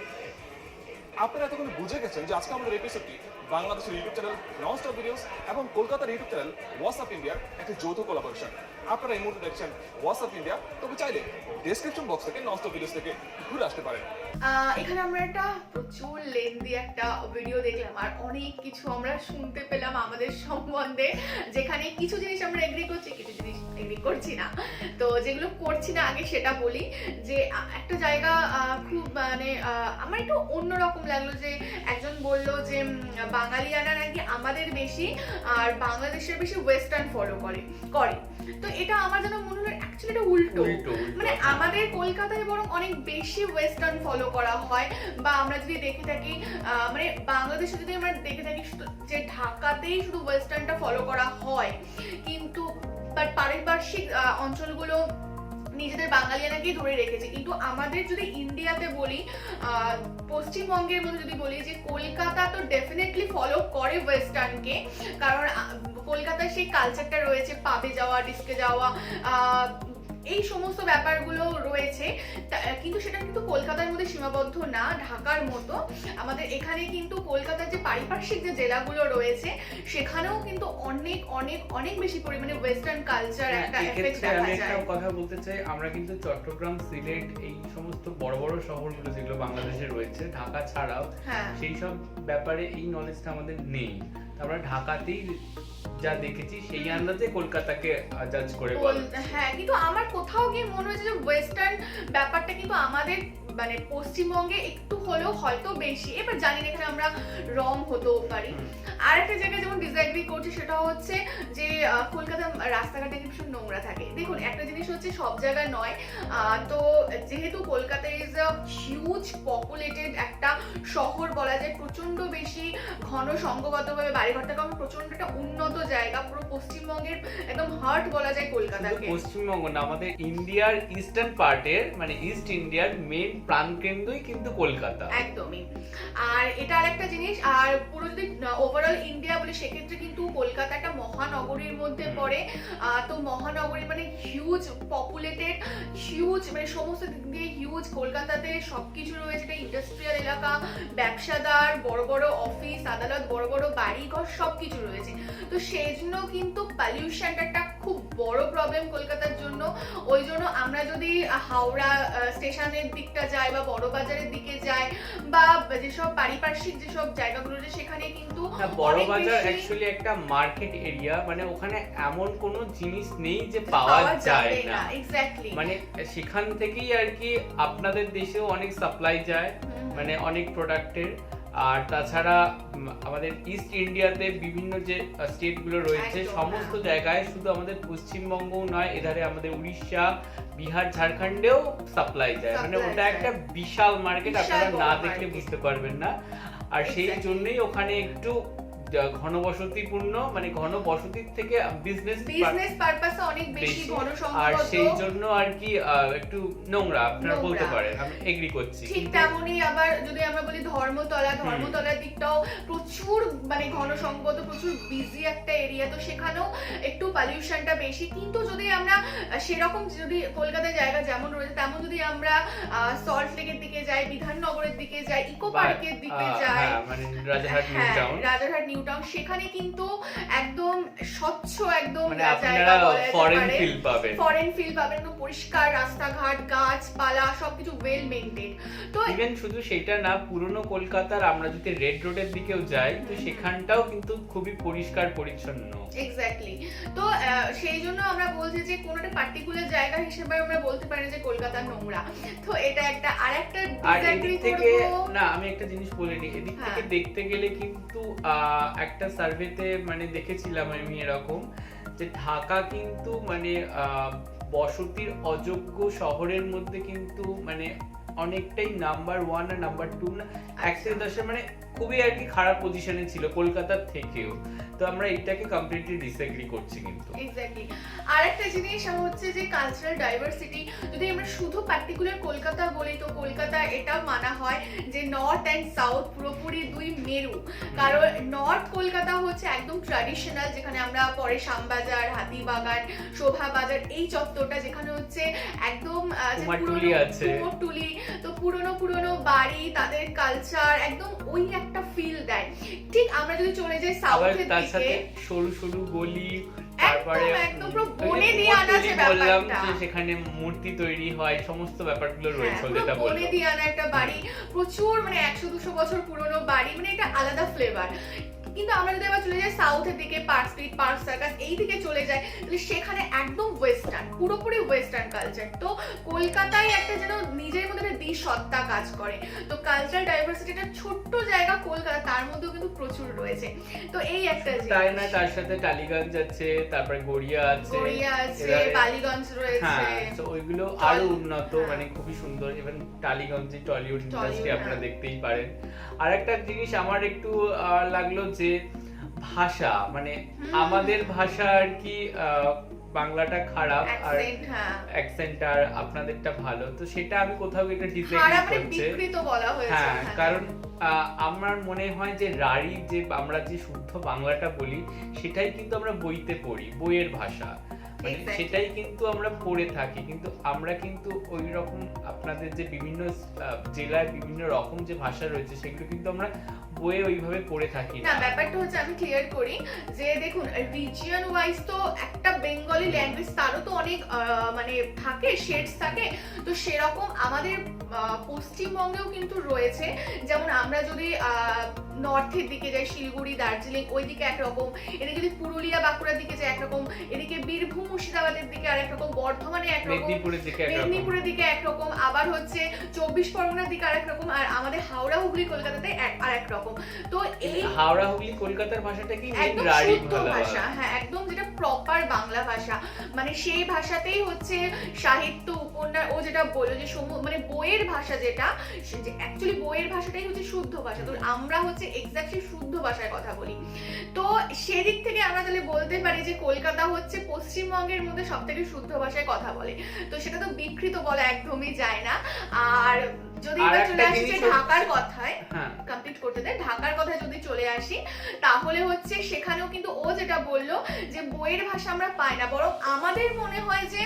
আপনারা এতক্ষণ বুঝে গেছেন যে আজকে আমাদের এপিসোডটি বাংলাদেশের ইউটিউব চ্যানেল ননস্টপ ভিডিওস এবং কলকাতার ইউটিউব চ্যানেল হোয়াটসঅ্যাপ ইন্ডিয়ার একটা যৌথ কোলাবোরেশন। আপনারা এই মুহূর্তে দেখছেন হোয়াটসঅ্যাপ ইন্ডিয়া, তবে চাইলে ডেসক্রিপশন বক্স থেকে ননস্টপ ভিডিওস থেকে ঘুরে আসতে পারেন। এখানে আমরা একটা প্রচুর লেন্দি একটা ভিডিও দেখলাম, আর অনেক কিছু আমরা শুনতে পেলাম আমাদের সম্বন্ধে, যেখানে কিছু জিনিস আমরা এগ্রি করছি, কিছু জিনিস এগ্রি করছি না। তো যেগুলো করছি না আগে সেটা বলি, যে একটা জায়গা খুব মানে আমার একটু অন্যরকম লাগলো, যে একজন বলল যে বাঙালিয়ানা নাকি আমাদের বেশি আর বাংলাদেশের বেশি ওয়েস্টার্ন ফলো করে। তো এটা আমার যেন মনে হলো অ্যাকচুয়ালি এটা উল্টো। মানে আমাদের কলকাতায় বরং অনেক বেশি ওয়েস্টার্ন ফলো করা হয়, বা আমরা যদি দেখে থাকি মানে বাংলাদেশে যদি আমরা দেখে থাকি যে ঢাকাতেই শুধু ওয়েস্টার্নটা ফলো করা হয়, কিন্তু বাট পারিপার্শ্বিক অঞ্চলগুলো নিজেদের বাঙালিয়ানাকেই ধরে রেখেছে। কিন্তু আমাদের যদি ইন্ডিয়াতে বলি, পশ্চিমবঙ্গের মধ্যে যদি বলি, যে কলকাতা তো ডেফিনেটলি ফলো করে ওয়েস্টার্নকে, কারণ কলকাতায় সেই কালচারটা রয়েছে, পাবে যাওয়া, ডিস্কে যাওয়া, এই সমস্ত ব্যাপারগুলো রয়েছে। কিন্তু সেটা কিন্তু কলকাতার মধ্যে সীমাবদ্ধ না, ঢাকার মতো আমাদের এখানে কিন্তু কলকাতার যে পারিপার্শ্বিক যে জেলাগুলো রয়েছে সেখানেও কিন্তু অনেক অনেক অনেক বেশি পরিমাণে ওয়েস্টার্ন কালচার একটা এফেক্ট দেখা যায়। আমি একটা কথা বলতে চাই, আমরা কিন্তু চট্টগ্রাম, সিলেট এই সমস্ত বড় বড় শহরগুলো যেগুলো বাংলাদেশে রয়েছে, ঢাকা ছাড়াও, সেই সব ব্যাপারে এই নলেজটা আমাদের নেই। আমরা ঢাকাতেই যা দেখেছি সেই আন্দাজে কলকাতাকে জাজ করে বল। হ্যাঁ, কিন্তু আমার কোথাও গিয়ে মনে হয়েছে যে ওয়েস্টার্ন ব্যাপারটা কিন্তু আমাদের মানে পশ্চিমবঙ্গে একটু হলেও হয়তো বেশি, এবার জানি না এখানে আমরা রং হতেও পারি। আর একটা জায়গায় যেমন ডিসএগ্রি করছি সেটা হচ্ছে যে কলকাতার রাস্তাঘাটে ভীষণ নোংরা থাকে। দেখুন একটা জিনিস হচ্ছে সব জায়গায় নয়, তো যেহেতু Kolkata is a huge populated একটা শহর বলা যায়, প্রচন্ড বেশি ঘন সংঘগতভাবে বাড়িঘর থাকে, প্রচন্ড একটা উন্নত জায়গা, পুরো পশ্চিমবঙ্গের একদম হার্ট বলা যায় কলকাতাকে। পশ্চিমবঙ্গ না, আমাদের ইন্ডিয়ার ইস্টার্ন পার্টের মানে ইস্ট ইন্ডিয়ার মেন প্রাণকেন্দ্রই কিন্তু কলকাতা। একদমই। আর এটা আরেকটা জিনিস, আর পুরো যদি ওভারঅল ইন্ডিয়া বলে সেক্ষেত্রে কিন্তু কলকাতা একটা মহানগরীর মধ্যে পড়ে। তো মহানগরী মানে হিউজ পপুলেটেড, হিউজ মানে সমস্ত দিক দিয়ে হিউজ। কলকাতাতে সবকিছু রয়েছে, এটা ইন্ডাস্ট্রিয়াল এলাকা, ব্যবসাদার, বড় বড় অফিস আদালত, বড় বড় বাড়ি ঘর সবকিছু রয়েছে। তো সেই জন্য কিন্তু পলিউশনটা একটা খুব বড় প্রবলেম কলকাতার জন্য। ওই জন্য আমরা যদি হাওড়া স্টেশনের দিকটা যাই বা বড় বাজারের দিকে যাই বা যেসব পারিপার্শ্বিক যেসব জায়গাগুলো রয়েছে সেখানে কিন্তু বড় বাজার অ্যাকচুয়ালি একটা মার্কেট এরিয়া, মানে ওখানে এমন কোনো জিনিস নেই যে পাওয়া যায় না। এক্স্যাক্টলি, মানে সেখান থেকেই আর কি আপনাদের দেশেও অনেক সাপ্লাই যায়, মানে অনেক প্রোডাক্টের। আর তাছাড়া আমাদের ইস্ট ইন্ডিয়াতে বিভিন্ন যে স্টেটগুলো রয়েছে সমস্ত জায়গায়, শুধু আমাদের পশ্চিমবঙ্গও নয়, এধারে আমাদের উড়িষ্যা, বিহার, ঝাড়খণ্ডেও সাপ্লাই যায়। মানে ওটা একটা বিশাল মার্কেট, আপনারা না দেখলে বুঝতে পারবেন না। আর সেই জন্যই ওখানে একটু ঘনবসতিপূর্ণ, মানে ঘনবসতির থেকে বিজনেস পারপাসে অনেক বেশি ঘনসংখ্যা, আর সেই জন্য আর কি একটু নোংরা আপনারা বলতে পারেন, আমি এগ্রি করছি। ঠিক তেমনই আবার যদি আমরা বলি ধর্মতলার দিকটাও প্রচুর মানে ঘনসংখ্যা, প্রচুর বিজি একটা এরিয়া, তো সেখানেও একটু পলিউশনটা বেশি। কিন্তু যদি আমরা সেরকম যদি কলকাতার জায়গা যেমন রয়েছে তেমন যদি আমরা সল্ট লেকের দিকে যাই, বিধাননগরের দিকে যাই, ইকো পার্কের দিকে যাই, মানে রাজারহাট নিউ টাউন, সেখানে কিন্তু একদম স্বচ্ছ একদম মানে আপনারা ফরেন ফিল পাবেন, একদম পরিষ্কার রাস্তাঘাট, গাছপালা সবকিছু ওয়েল মেইনটেইন। তো ইভেন শুধু সেটা না, পুরনো কলকাতার আমরা যদি রেড রোডের দিকেও যাই তো সেখানটাও কিন্তু খুবই পরিষ্কার পরিচ্ছন্ন। এক্স্যাক্টলি। তো সেই জন্য আমরা বলছি যে কোন একটা পার্টিকুলার জায়গা হিসেবে আমরা বলতে পারি যে কলকাতা নোংরা। তো এটা একটা আরেকটা ডিসএগ্রি থেকে না, আমি একটা জিনিস বলে নিই, এদিক থেকে দেখতে গেলে কিন্তু একটা সার্ভেতে মানে দেখেছিলাম আমি এরকম যে ঢাকা কিন্তু মানে বসতির অযোগ্য শহরের মধ্যে কিন্তু মানে অনেকটাই নাম্বার 1 আর নাম্বার 2 না, 1 থেকে 10 মানে খুবই আর কি খারাপ পজিশনে ছিল কলকাতার থেকেও। তো আমরা এটাকে কমপ্লিটলি ডিসএগ্রি করছি কিন্তু। এক্স্যাক্টলি। আরেকটা জিনিস হচ্ছে যে কালচারাল ডাইভার্সিটি, যদি আমরা শুধু পার্টিকুলার কলকাতা বলি তো কলকাতা এটা মানা হয় যে নর্থ অ্যান্ড সাউথ পুরোপুরি দুই মেরু। কারণ নর্থ কলকাতা হচ্ছে একদম ট্র্যাডিশনাল, যেখানে আমরা পরে শ্যামবাজার, হাতিবাগান, শোভাবাজার এই চত্বরটা, যেখানে হচ্ছে একদম কুমোরটুলি, তো পুরনো বাড়ি, তাদের কালচার একদম ওই একটা ফিল দেয়। ঠিক আমরা যদি চলে যাই সাউথের দিকে, তার সাথে সরু সরু গলি, তারপরে একদম পুরো বনে দিয়ে আনা যে ব্যাপারটা, সেখানে মূর্তি তৈরি হয়, সমস্ত ব্যাপারগুলো রয়েছে। যেটা বললাম বনে দিয়ে আনা একটা বাড়ি, প্রচুর মানে 100-200 বছর পুরনো বাড়ি, মানে এটা আলাদা ফ্লেভার। কিন্তু আমরা যদি আবার চলে যাই সাউথের দিকে, পার্ক স্ট্রিট, পার্ক সার্কাস এই দিকে চলে যায়, তাহলে সেখানে একদম ওয়েস্টার্ন, পুরোপুরি ওয়েস্টার্ন কালচার। তো কলকাতায় একটা যেন নিজের মধ্যে একটা দ্বিসত্তা কাজ করে। তো কালচারাল ডাইভার্সিটিটা ছোট্ট জায়গা কলকাতা, তার মধ্যেও কিন্তু প্রচুর রয়েছে। তো এই একটা তাই না, তার সাথে টালিগঞ্জ আছে, তারপরে গড়িয়া আছে, বালিগঞ্জ রয়েছে, হ্যাঁ, তো ওইগুলো আরো উন্নত, মানে খুবই সুন্দর। ইভেন টালিগঞ্জে টলিউড ইন্ডাস্ট্রি আপনারা দেখতেই পারেন। আর একটা জিনিস আমার একটু লাগলো যে ভাষা, মানে আমাদের ভাষা আর কি বাংলাটা খারাপ আর অ্যাকসেন্ট, আর আপনাদেরটা ভালো, তো সেটা আমি কোথাও একটা ডিসএগ্রি করছি। হ্যাঁ, কারণ আমার মনে হয় যে রাঢ়ী যে আমরা যে শুদ্ধ বাংলাটা বলি সেটাই কিন্তু আমরা বইতে পড়ি, বইয়ের ভাষা, মানে সেটাই কিন্তু আমরা পড়ে থাকি। কিন্তু আমরা কিন্তু ওই রকম আপনাদের যে বিভিন্ন জেলায় বিভিন্ন রকম যে ভাষা রয়েছে সেগুলো কিন্তু আমরা বইয়ে ওইভাবে পড়ে থাকি না। ব্যাপারটা হচ্ছে আমি ক্লিয়ার করি যে দেখুন, রিজিয়ন ওয়াইজ তো একটা বেঙ্গলি ল্যাঙ্গুয়েজ তারও তো অনেক মানে থাকে, শেডস থাকে। তো সেরকম আমাদের পশ্চিমবঙ্গেও কিন্তু রয়েছে। যেমন আমরা যদি নর্থের দিকে যাই, শিলিগুড়ি, দার্জিলিং, ওইদিকে একরকম, এদিকে যদি পুরুলিয়া বাঁকুড়ার দিকে যায় একরকম, এদিকে বীরভূম মুর্শিদাবাদের দিকে আরেক রকম, বর্ধমানে একরকম, মেদিনীপুরের দিকে একরকম, মেদিনীপুরের দিকে একরকম, আবার হচ্ছে 24 পরগনার দিকে আরেক রকম, আর আমাদের হাওড়া হুগলি কলকাতাতে আরেক রকম। তো এই হাওড়া হুগলি কলকাতার ভাষাটা কি একদম শুদ্ধ ভাষা, হ্যাঁ একদম যেটা প্রপার বাংলা ভাষা, মানে সেই ভাষাতেই হচ্ছে সাহিত্য উপন্যাস, ও যেটা বললো যে মানে বইয়ের ভাষা যেটা, অ্যাকচুয়ালি বইয়ের ভাষাটাই হচ্ছে শুদ্ধ ভাষা, তো আমরা হচ্ছে এক্স্যাক্টলি শুদ্ধ ভাষায় কথা বলি। তো সেদিক থেকে আমরা তাহলে বলতে পারি যে কলকাতা হচ্ছে পশ্চিমবঙ্গের মধ্যে সব থেকে শুদ্ধ ভাষায় কথা বলে, তো সেটা তো বিকৃত বলা একদমই যায় না। আর যদি এবার চলে আসি যে ঢাকার কথায়, কমপ্লিট করতে দেয়, ঢাকার কথায় যদি চলে আসি তাহলে হচ্ছে সেখানেও কিন্তু ও যেটা বললো যে বইয়ের ভাষা আমরা পাই না, বরং আমাদের মনে হয় যে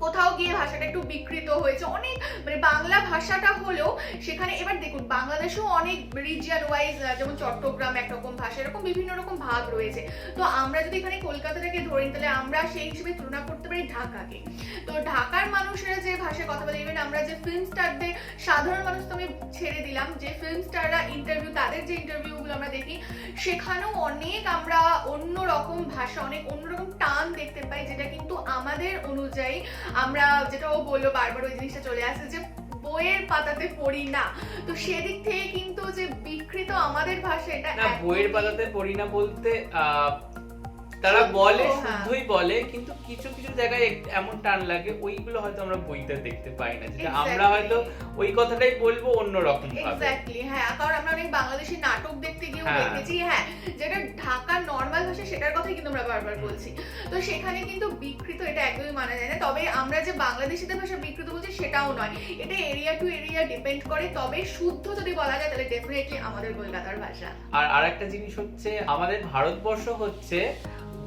কোথাও গিয়ে ভাষাটা একটু বিকৃত হয়েছে, অনেক মানে বাংলা ভাষাটা হলেও সেখানে, এবার দেখুন বাংলাদেশেও অনেক রিজিয়ন ওয়াইজ, যেমন চট্টগ্রাম একরকম ভাষা, এরকম বিভিন্ন রকম ভাগ রয়েছে। তো আমরা যদি এখানে কলকাতাটাকে ধরি তাহলে আমরা সেই হিসেবে তুলনা করতে পারি ঢাকাকে। তো ঢাকার মানুষেরা যে ভাষায় কথা বলে, ইভেন আমরা যে ফিল্ম স্টারদের, সাধারণ মানুষ তো আমি ছেড়ে দিলাম, যে ফিল্ম স্টাররা ইন্টারভিউ, তাদের যে ইন্টারভিউগুলো আমরা দেখি সেখানেও অনেক আমরা অন্যরকম ভাষা, অনেক অন্যরকম টান দেখতে পাই, যেটা কিন্তু আমাদের অনুযায়ী আমরা, যেটা ও বললো বারবার ওই জিনিসটা চলে আসে যে বইয়ের পাতাতে পড়ি না, তো সেদিক থেকে কিন্তু যে বিকৃত আমাদের ভাষা, এটা না বইয়ের পাতাতে পড়ি না বলতে তারা বলে শুদ্ধই বলে, কিন্তু কিছু কিছু জায়গায় এমন টান লাগে, ওইগুলো হয়তো আমরা বইতে দেখতে পাই না, যেটা আমরা হয়তো ওই কথাটাই বলবো অন্য রকম ভাবে। এক্স্যাক্টলি, হ্যাঁ, কারণ আমরা অনেক বাংলাদেশি নাটক দেখতে গিয়েও দেখেছি, হ্যাঁ, যেটা ঢাকার নরমাল ভাষা সেটার কথাই কিন্তু আমরা বারবার বলছি, তো সেখানে কিন্তু বিকৃত এটা একদমই মানা যায় না। তবে আমরা যে বাংলাদেশিদের ভাষা বিকৃত বলছি সেটাও নয়, এটা এরিয়া টু এরিয়া ডিপেন্ড করে, তবে শুদ্ধ যদি বলা যায় তাহলে ডেফিনেটলি আমাদের কলকাতার ভাষা। আর আরেকটা জিনিস হচ্ছে, আমাদের ভারতবর্ষ হচ্ছে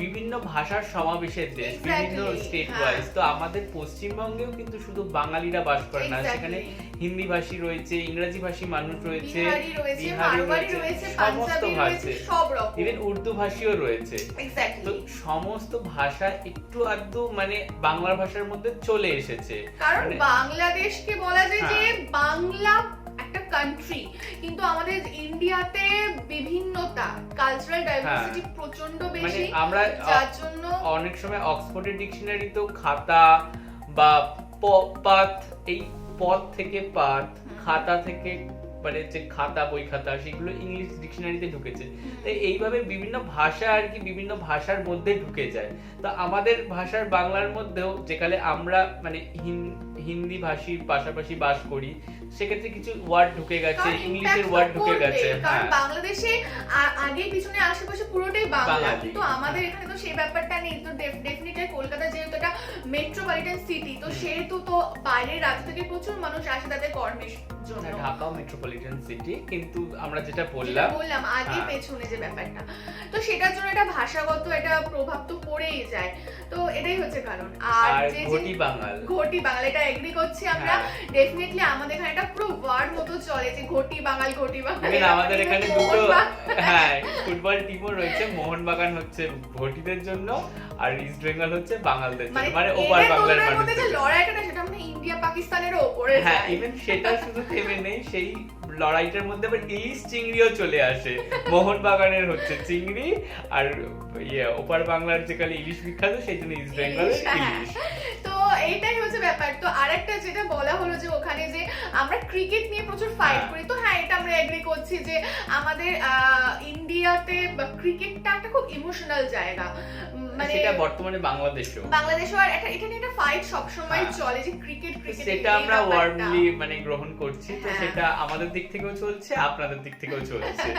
বিভিন্ন ভাষার সমাবেশের দেশ, বিভিন্ন স্টেট ওয়াইজ, তো আমাদের পশ্চিমবঙ্গেও কিন্তু শুধু বাঙালিরা বাস করে না, সেখানে হিন্দি ভাষী রয়েছে, ইংরেজি ভাষী মানুষ রয়েছে, বিহারি রয়েছে, সমস্ত ভাষা, ইভেন উর্দু ভাষীও রয়েছে, তো সমস্ত ভাষা একটু আধটু মানে বাংলা ভাষার মধ্যে চলে এসেছে, কারণ বাংলাদেশকে বলা যায় যে বাংলা একটা কান্ট্রি, কিন্তু আমাদের ইন্ডিয়াতে বিভিন্নতা, কালচারাল ডাইভার্সিটি প্রচন্ড বেশি, আমরা যার জন্য অনেক সময় অক্সফোর্ডের ডিকশনারিতেও খাতা বা পাত, এই পদ থেকে পাত, খাতা থেকে মানে যে খাতা, বই খাতা, সেগুলো ইংলিশ ডিকশনারিতে ঢুকেছে, তাই এইভাবে বিভিন্ন ভাষা আর কি বিভিন্ন ভাষার মধ্যে ঢুকে যায়। তো আমাদের ভাষার বাংলার মধ্যেও যেখানে আমরা মানে হিন্দি ভাষীর পাশাপাশি বাস করি, সেক্ষেত্রে কিছু ওয়ার্ড ঢুকে গেছে, ইংলিশের ওয়ার্ড ঢুকে গেছে, কারণ বাংলাদেশে আগে পিছনে আশেপাশে পুরোটাই বাংলা, কিন্তু আমাদের এখানে তো সেই ব্যাপারটা নেই। তো ডেফিনেটলি কলকাতা যেহেতু একটা মেট্রোপলিটন সিটি, তো সেহেতু তো বাইরের রাজ্য থেকে প্রচুর মানুষ আসে তাদের কর্মের জন্য। ঢাকাও মেট্রোপলিটন সিটি, কিন্তু আমরা যেটা বললাম আগে পেছনে যে ব্যাপারটা, তো সেটার জন্য এটা ভাষাগত একটা প্রভাব তো পড়েই যায়, তো এটাই হচ্ছে কারণ। আর যে ঘটি বাঙাল এটা এগ্রি করছি আমরা, ডেফিনেটলি আমাদের এখানে এটা পুরো ওয়ার্ড মতো চলে যে ঘটি বাঙাল। আমাদের এখানে দুটো ফুটবল টিমও রয়েছে, মোহনবাগান হচ্ছে ঘটিদের জন্য আর ইস্ট বেঙ্গল হচ্ছে বাঙালদের জন্য, মানে ওপার বাংলার মানুষদের জন্য। লড়াইটা সেটা মানে ইন্ডিয়া পাকিস্তানের উপরে যায়, হ্যাঁ, ইভেন সেটা শুধু থেমে নেই, সেই লড়াইটার মধ্যে আবার ইলিশ চিংড়িও চলে আসে। মোহনবাগানের হচ্ছে চিংড়ি, আর ওপার বাংলার যেখানে ইলিশ বিখ্যাত, সেই জন্য ইস্ট বেঙ্গলের ইলিশ। তো এইটাই হচ্ছে ব্যাপার। তো আরেকটা যেটা বলা হলো যে ওখানে যে আমরা ক্রিকেট নিয়ে প্রচুর ফাইট করি, তো হ্যাঁ এটা আমরা এগ্রি করছি যে আমাদের ইন্ডিয়াতে ক্রিকেটটা একটা খুব ইমোশনাল জায়গা, মানে সেটা বর্তমানে বাংলাদেশও আর এখানে একটা ফাইট সবসময় চলে যে ক্রিকেট, সেটা আমরা ওয়ার্মলি মানে গ্রহণ করছি, তো সেটা আমাদের দিক থেকেও চলছে, আপনাদের দিক থেকেও চলছে।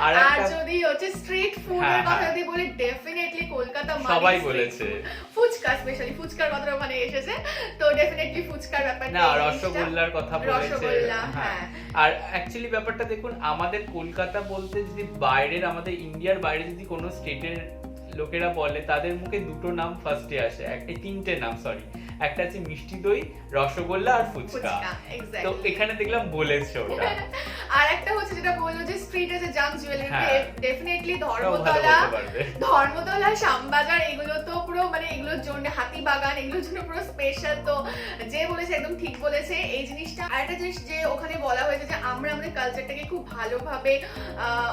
আর যদি হচ্ছে স্ট্রিট ফুডের কথা যদি বলি, ডেফিনেটলি কলকাতা মানে সবাই বলেছে ফুচকা, স্পেশালি ফুচকার কথা ওখানে এসেছে, তো ডেফিনেটলি ফুচকার ব্যাপারটা, না রসগোল্লার কথা বলেছে, হ্যাঁ। আর অ্যাকচুয়ালি ব্যাপারটা দেখুন, আমাদের কলকাতা বলতে যদি বাইরের, আমাদের ইন্ডিয়ার বাইরে যদি কোনো স্টেটের লোকেরা বলে, তাদের মুখে দুটো নাম ফার্স্টে আসে, তিনটে নাম, সরি, একটা আছে মিষ্টি দই, রসগোল্লা আর ফুচকা, তো এখানে দেখলাম বলেছে ওটা। আর একটা হচ্ছে যেটা বললো যে স্ট্রিটে যে জাম জুয়েলারি, ডেফিনেটলি ধর্মতলা, শ্যামবাজার এগুলো তো পুরো মানে এগুলোর জন্য, হাতিবাগান এগুলোর জন্য পুরো স্পেশাল। তো যে বলেছে একদম ঠিক বলেছে এই জিনিসটা। আর একটা জিনিস যে ওখানে বলা হয়েছে যে আমরা আমাদের কালচারটাকে খুব ভালোভাবে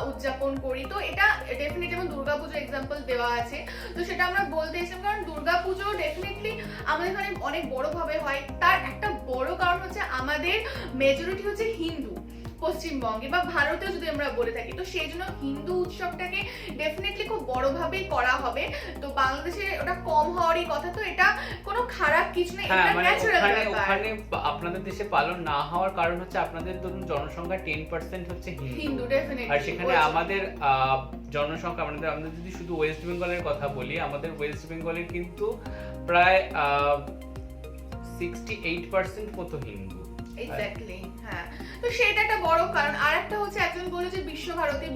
উদযাপন করি, তো এটা ডেফিনেটলি, যেমন দুর্গাপুজো এক্সাম্পল দেওয়া আছে, তো সেটা আমরা বলতে এসেছিলাম কারণ দুর্গাপুজো ডেফিনেটলি আমাদের এখানে অনেক বড়ভাবে হয়। তার একটা বড় কারণ হচ্ছে আমাদের মেজরিটি হচ্ছে হিন্দু পশ্চিমবঙ্গে বা ভারতেও যদি আমরা বলে থাকি, তো সেই জন্য হিন্দু উৎসবটাকে ডেফিনেটলি খুব বড়ভাবেই করা হবে। তো বাংলাদেশে ওটা কম হওয়ারই কথা, তো এটা কোনো খারাপ কিছু না, এটা মানে ন্যাচারাল ব্যাপার। ওখানে আপনাদের দেশে পালন না হওয়ার কারণ হচ্ছে আপনাদের ধরুন জনসংখ্যা 10% হচ্ছে হিন্দু ডেফিনেটলি, আর সেখানে আমাদের জনসংখ্যা আমাদের যদি শুধু ওয়েস্ট বেঙ্গলের কথা বলি, আমাদের ওয়েস্ট বেঙ্গলের কিন্তু প্রায় 68% মতো হিন্দু। এক্স্যাক্টলি, হ্যাঁ। তো সেটা একটা বড় কারণ। আর একটা হচ্ছে একজন বলে যে বিশ্বভারতী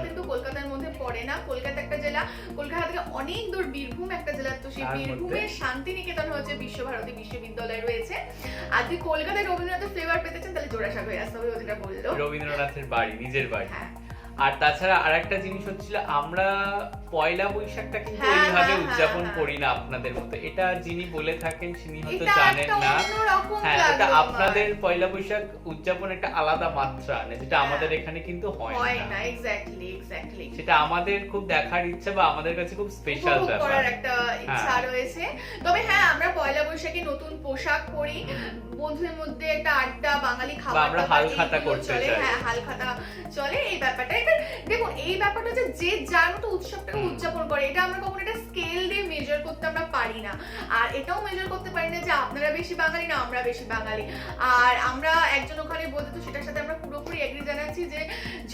কিন্তু কলকাতার মধ্যে পড়ে না, কলকাতা একটা জেলা, কলকাতা থেকে অনেক দূর বীরভূম একটা জেলা, তো সেই বীরভূমের শান্তিনিকেতন হচ্ছে বিশ্বভারতী বিশ্ববিদ্যালয় রয়েছে। আর যদি কলকাতায় রবীন্দ্রনাথের ফ্লেভার পেতে চান তাহলে জোড়াসাঁকো হয়ে আসতে হবে, যেটা বললো রবীন্দ্রনাথের বাড়ি, নিজের বাড়ি। হ্যাঁ। আর তাছাড়া আরেকটা জিনিস হচ্ছিল, আমরা পয়লা বৈশাখটা কিন্তু ওইভাবে উদযাপন করি না আপনাদের মতো। এটা যিনি বলে থাকেন তিনি হয়তো জানেন না। হ্যাঁ, এটা আপনাদের পয়লা বৈশাখ উদযাপন একটা আলাদা মাত্রা আনে, যেটা আমাদের এখানে কিন্তু হয় না। এক্স্যাক্টলি। সেটা আমাদের খুব দেখার ইচ্ছা বা আমাদের কাছে খুব স্পেশাল ব্যাপার, করার একটা ইচ্ছা রয়েছে। তবে হ্যাঁ, আমরা পয়লা বৈশাখে নতুন পোশাক পরি, বন্ধুদের মধ্যে একটা আড্ডা, বাঙালি খাবার, আমরা হালখাতা করতে চলে। চাই। হ্যাঁ, হালখাতা চলে এই ব্যাপারটা। এটা দেখুন, এই ব্যাপারটা যে যার মতো উৎসবটাকে উদযাপন করে, এটা আমরা কখনো এটা স্কেল দিয়ে মেজার করতে আমরা পারি না। আর এটাও মেজার করতে পারি না যে আপনারা বেশি বাঙালি না আমরা বেশি বাঙালি। আর আমরা একজন ওখানে বলতে, তো সেটার সাথে আমরা পুরোপুরি এগ্রি জানাচ্ছি যে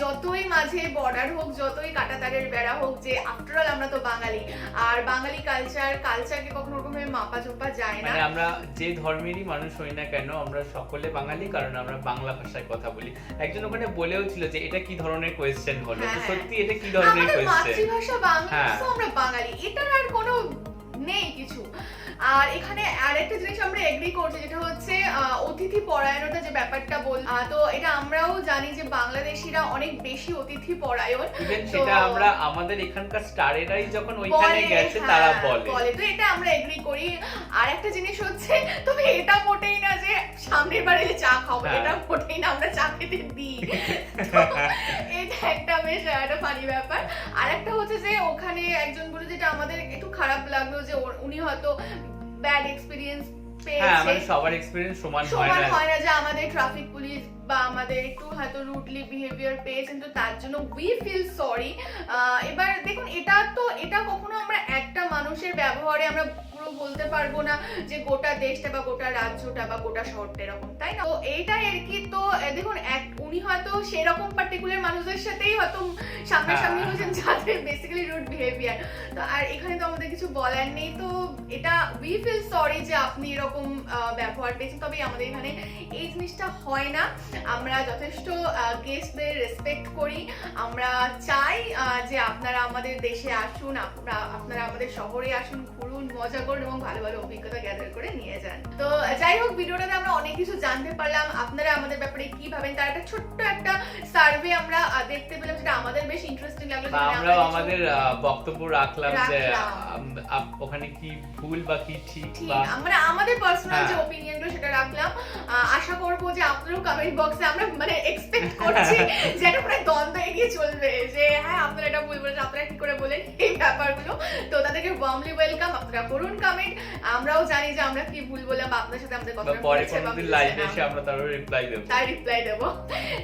যতই মাঝে বর্ডার হোক, যতই কাঁটাতারের বেড়া হোক, যে আফটার অল আমরা তো বাঙালি। আর বাঙালি কালচারকে কখনো ওরকম ভাবে মাপা চোপা যায় না। মানে আমরা যে ধর্মেরই মানুষ হই না কেন, আমরা সকলে বাঙালি, কারণ আমরা বাংলা ভাষায় কথা বলি। একজন ওখানে বলেও ছিল যে এটা কি ধরনের কোয়েশ্চেন হলো, তো সত্যি এটা কি ধরনের কোয়েশ্চেন? মাতৃভাষা বাংলা, তো আমরা বাঙালি, এটার আর কোনো নেই কিছু। আর এখানে আরেকটা জিনিস আমরা এগ্রি করছি, যেটা হচ্ছে অতিথি পরায়ণতা যে ব্যাপারটা তো এটা আমরাও জানি যে বাংলাদেশিরা অনেক বেশি অতিথি পরায়ণ। ইভেন সেটা আমরা আমাদের এখানকার স্টারেরাই যখন ওইখানে গেছে তারা বলে, তো এটা আমরা এগ্রি করি। আর একটা জিনিস হচ্ছে, তবে এটা মোটেই না যে সামনের বার এলে চা খাবো, এটা মোটেই না, আমরা চা খেতে দিই। এটা একটা বেশ একটা ফানি ব্যাপার। আর একটা হচ্ছে যে ওখানে একজন বলে, যেটা আমাদের একটু খারাপ লাগলো, যে উনি হয়তো ব্যাড এক্সপেরিয়েন্স পেয়েছে। সবার এক্সপেরিয়েন্স সমান হয় না, যে আমাদের ট্রাফিক পুলিশ বা আমাদের একটু হয়তো রুডলি বিহেভিয়ার পেয়েছেন, তো তার জন্য উই ফিল সরি। এবার দেখুন, এটা কখনো আমরা একটা মানুষের ব্যবহারে আমরা পুরো বলতে পারবো না যে গোটা দেশটা বা গোটা রাজ্যটা বা গোটা শহরটা এরকম, তাই না? তো এইটাই আর কি। তো দেখুন, উনি হয়তো সেরকম পার্টিকুলার মানুষদের সাথেই হয়তো সামনাসামনি হয়েছেন যাদের বেসিক্যালি রুড বিহেভিয়ার। তো আর এখানে তো আমাদের কিছু বলার নেই। তো এটা উই ফিল সরি যে আপনি এরকম ব্যবহার পেয়েছেন। তবে আমাদের এখানে এই জিনিসটা হয় না। আমরা যথেষ্ট গেস্টদের রেসপেক্ট করি। আমরা চাই যে আপনারা আমাদের দেশে আসুন, আপনারা আমাদের শহরে আসুন, ঘুরুন, মজা করুন এবং ভালো ভালো অভিজ্ঞতা গ্যাদার করে নিয়ে যান। তো যাই হোক, ভিডিওটাতে আমরা অনেক কিছু জানতে পারলাম। আপনারা আমাদের ব্যাপারে কি ভাবেন তার একটা ছোট্ট একটা সার্ভে আমরা দেখতে পেলাম, যেটা আমাদের বেশ ইন্টারেস্টিং লাগলো। আমরা আমাদের বক্তব্য রাখলাম যে ওখানে কি ভুল বা কি ঠিক, আমরা আমাদের পার্সোনাল যে ওপিনিয়নগুলো সেটা রাখলাম। আশা করবো যে আপনারাও কমেন্ট বক্সে, আমরা মানে এক্সপেক্ট করছি যে এটা পুরো দ্বন্দ্ব এগিয়ে চলবে, যে হ্যাঁ আপনারা এটা ভুল বলেছেন, আপনারা কি করে বলেন এই ব্যাপারগুলো। তো তাদেরকে ওয়ার্মলি ওয়েলকাম, আপনারা করুন কমেন্ট। আমরাও জানি যে আমরা কি ভুল বললাম, আপনাদের সাথে আমাদের কথা পরে কোনদিন লাইভে এসে আমরা তার রিপ্লাই দেব।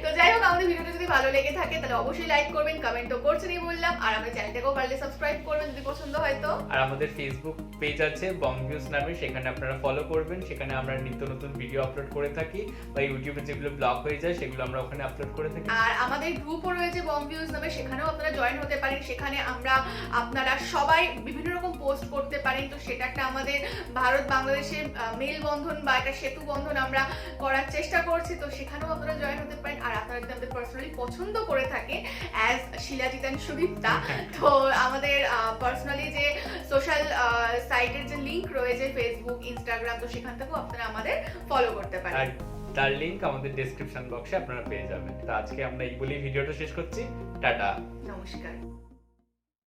তো যাই হোক, আমাদের ভিডিওটা যদি ভালো লেগে থাকে তাহলে অবশ্যই লাইক করবেন, কমেন্ট তো করছেনই বললাম। আর আমাদের চ্যানেলটাকেও পারলে সাবস্ক্রাইব করবেন যদি পছন্দ হয় তো। আর আমাদের ফেসবুক পেজ আছে বং ভিউজ নামে, সেখানে আপনারা ফলো করবেন। সেখানে আমরা নিত্য নতুন ভিডিও আপলোড করে থাকি, বা ইউটিউবে যেগুলো ব্লগ হয়ে যায় সেগুলো আমরা ওখানে আপলোড করে থাকি। আর আমাদের গ্রুপও রয়েছে বং ভিউজ নামে, সেখানেও আপনারা জয়েন হতে পারেন। সেখানে আপনারা সবাই বিভিন্ন রকম পোস্ট করতে পারেন। তো সেটা একটা আমাদের ভারত বাংলাদেশের মেল বন্ধন বা একটা সেতু বন্ধন আমরা করার চেষ্টা করছি। তো সেখানেও আপনারা জয়েন হতে পারেন। আর আপনারা যদি আমাদের পার্সোনালি পছন্দ করে থাকেন অ্যাজ শিলাজিৎ এন্ড সুদীপ্তা, তো আমাদের পার্সোনালি যে সোশ্যাল সাইটের যে লিংক রয়েছে ফেসবুক, ইনস্টাগ্রাম, তো সেখান থেকেও আপনারা আমাদের ফলো করতে পারেন। তার লিংক আমাদের ডেসক্রিপশন বক্সে আপনারা পেয়ে যাবেন। তো আজকে আমরা এই বলেই ভিডিওটা শেষ করছি। টাটা, নমস্কার।